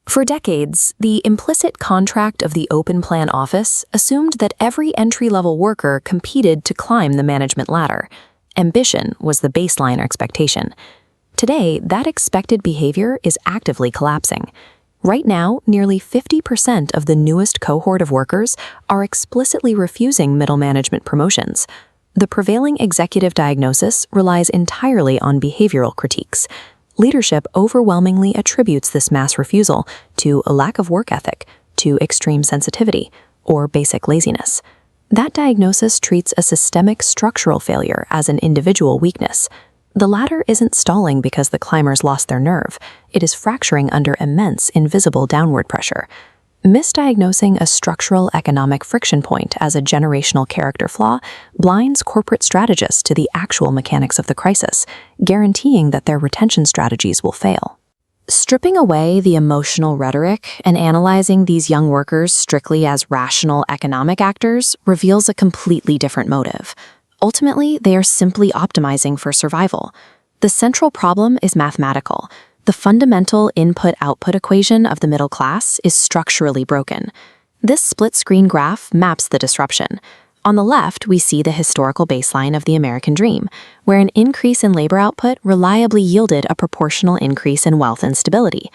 For decades, the implicit contract of the open plan office assumed that every entry-level worker competed to climb the management ladder. Ambition was the baseline expectation. Today, that expected behavior is actively collapsing. Right now, nearly 50% of the newest cohort of workers are explicitly refusing middle management promotions. The prevailing executive diagnosis relies entirely on behavioral critiques. Leadership overwhelmingly attributes this mass refusal to a lack of work ethic, to extreme sensitivity, or basic laziness. That diagnosis treats a systemic structural failure as an individual weakness. The ladder isn't stalling because the climbers lost their nerve. It is fracturing under immense, invisible downward pressure. Misdiagnosing a structural economic friction point as a generational character flaw blinds corporate strategists to the actual mechanics of the crisis, guaranteeing that their retention strategies will fail. Stripping away the emotional rhetoric and analyzing these young workers strictly as rational economic actors reveals a completely different motive. Ultimately, they are simply optimizing for survival. The central problem is mathematical. The fundamental input-output equation of the middle class is structurally broken. This split-screen graph maps the disruption. On the left, we see the historical baseline of the American dream, where an increase in labor output reliably yielded a proportional increase in wealth and stability.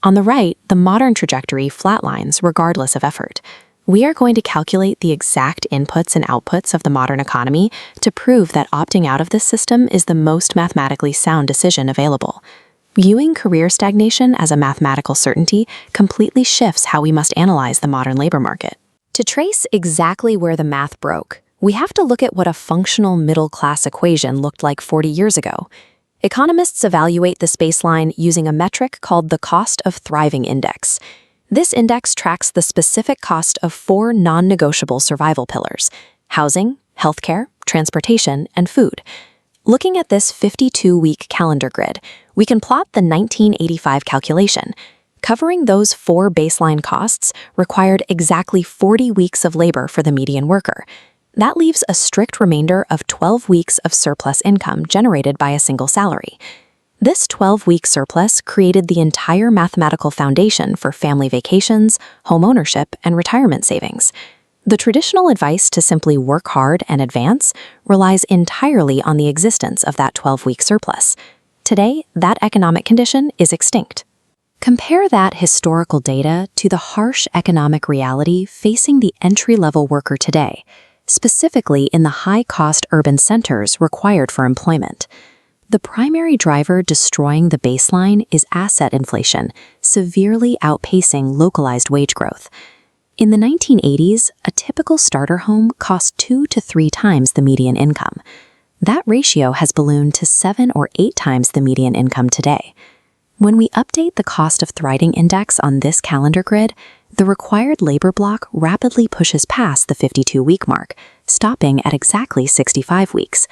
On the right, the modern trajectory flatlines regardless of effort. We are going to calculate the exact inputs and outputs of the modern economy to prove that opting out of this system is the most mathematically sound decision available. Viewing career stagnation as a mathematical certainty completely shifts how we must analyze the modern labor market. To trace exactly where the math broke, we have to look at what a functional middle-class equation looked like 40 years ago. Economists evaluate this baseline using a metric called the Cost of Thriving Index. This index tracks the specific cost of 4 non-negotiable survival pillars: housing, healthcare, transportation, and food. Looking at this 52-week calendar grid, we can plot the 1985 calculation. Covering those 4 baseline costs required exactly 40 weeks of labor for the median worker. That leaves a strict remainder of 12 weeks of surplus income generated by a single salary. This 12-week surplus created the entire mathematical foundation for family vacations, home ownership, and retirement savings. The traditional advice to simply work hard and advance relies entirely on the existence of that 12-week surplus. Today, that economic condition is extinct. Compare that historical data to the harsh economic reality facing the entry-level worker today, specifically in the high-cost urban centers required for employment. The primary driver destroying the baseline is asset inflation, severely outpacing localized wage growth. In the 1980s, a typical starter home cost 2 to 3 times the median income. That ratio has ballooned to 7 or 8 times the median income today. When we update the Cost of Thriving Index on this calendar grid, the required labor block rapidly pushes past the 52-week mark, stopping at exactly 65 weeks.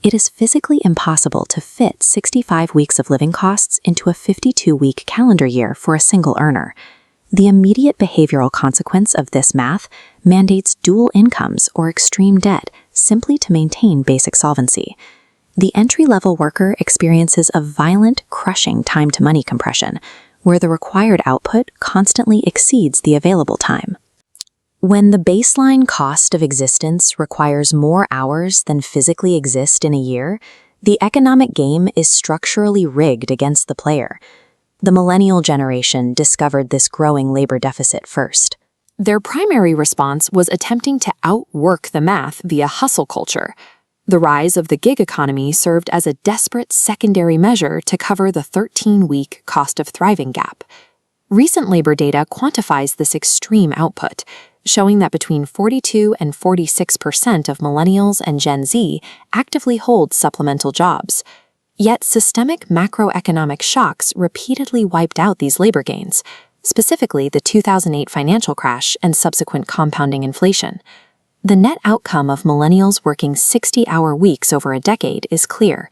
It is physically impossible to fit 65 weeks of living costs into a 52-week calendar year for a single earner. The immediate behavioral consequence of this math mandates dual incomes or extreme debt simply to maintain basic solvency. The entry-level worker experiences a violent, crushing time-to-money compression, where the required output constantly exceeds the available time. When the baseline cost of existence requires more hours than physically exist in a year, the economic game is structurally rigged against the player. The millennial generation discovered this growing labor deficit first. Their primary response was attempting to outwork the math via hustle culture. The rise of the gig economy served as a desperate secondary measure to cover the 13-week cost of thriving gap. Recent labor data quantifies this extreme output, showing that between 42 and 46% of millennials and Gen Z actively hold supplemental jobs. Yet systemic macroeconomic shocks repeatedly wiped out these labor gains, specifically the 2008 financial crash and subsequent compounding inflation. The net outcome of millennials working 60-hour weeks over a decade is clear.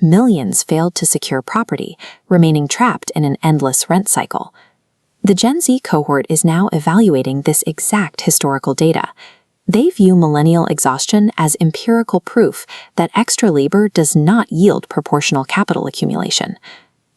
Millions failed to secure property, remaining trapped in an endless rent cycle. The Gen Z cohort is now evaluating this exact historical data. They view millennial exhaustion as empirical proof that extra labor does not yield proportional capital accumulation.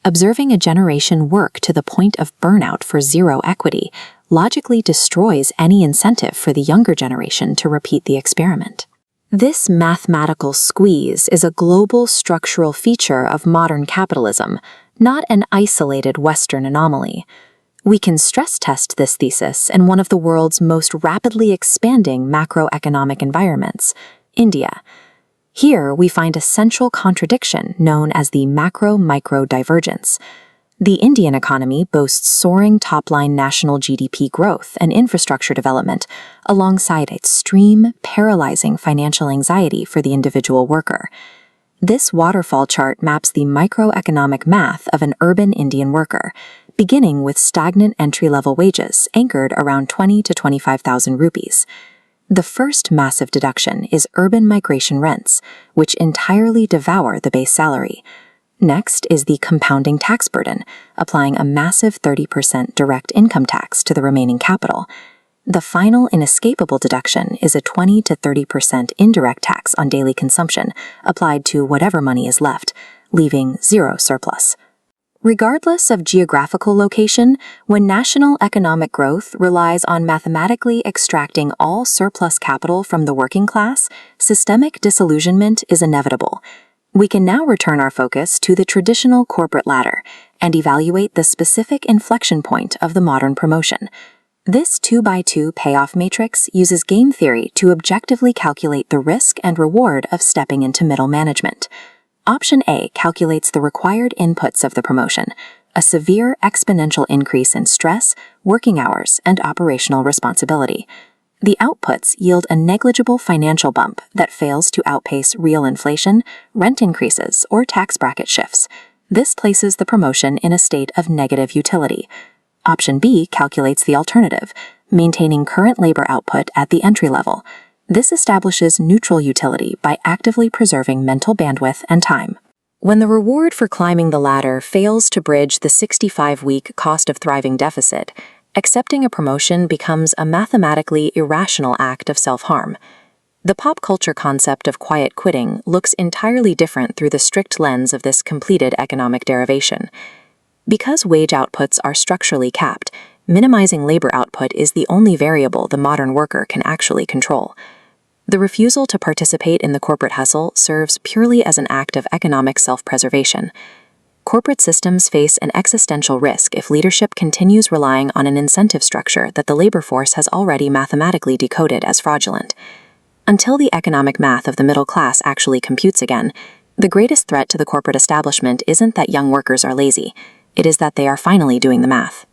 Observing a generation work to the point of burnout for zero equity logically destroys any incentive for the younger generation to repeat the experiment. This mathematical squeeze is a global structural feature of modern capitalism, not an isolated Western anomaly. We can stress test this thesis in one of the world's most rapidly expanding macroeconomic environments, India. Here, we find a central contradiction known as the macro-micro divergence. The Indian economy boasts soaring top-line national GDP growth and infrastructure development, alongside extreme, paralyzing financial anxiety for the individual worker. This waterfall chart maps the microeconomic math of an urban Indian worker, beginning with stagnant entry-level wages anchored around 20 to 25,000 rupees. The first massive deduction is urban migration rents, which entirely devour the base salary. Next is the compounding tax burden, applying a massive 30% direct income tax to the remaining capital. The final inescapable deduction is a 20 to 30% indirect tax on daily consumption, applied to whatever money is left, leaving zero surplus. Regardless of geographical location, when national economic growth relies on mathematically extracting all surplus capital from the working class, systemic disillusionment is inevitable. We can now return our focus to the traditional corporate ladder and evaluate the specific inflection point of the modern promotion. This 2x2 payoff matrix uses game theory to objectively calculate the risk and reward of stepping into middle management. Option A calculates the required inputs of the promotion, a severe exponential increase in stress, working hours, and operational responsibility. The outputs yield a negligible financial bump that fails to outpace real inflation, rent increases, or tax bracket shifts. This places the promotion in a state of negative utility. Option B calculates the alternative, maintaining current labor output at the entry level. This establishes neutral utility by actively preserving mental bandwidth and time. When the reward for climbing the ladder fails to bridge the 65-week cost of thriving deficit, accepting a promotion becomes a mathematically irrational act of self-harm. The pop culture concept of quiet quitting looks entirely different through the strict lens of this completed economic derivation. Because wage outputs are structurally capped, minimizing labor output is the only variable the modern worker can actually control. The refusal to participate in the corporate hustle serves purely as an act of economic self-preservation. Corporate systems face an existential risk if leadership continues relying on an incentive structure that the labor force has already mathematically decoded as fraudulent. Until the economic math of the middle class actually computes again, the greatest threat to the corporate establishment isn't that young workers are lazy, it is that they are finally doing the math.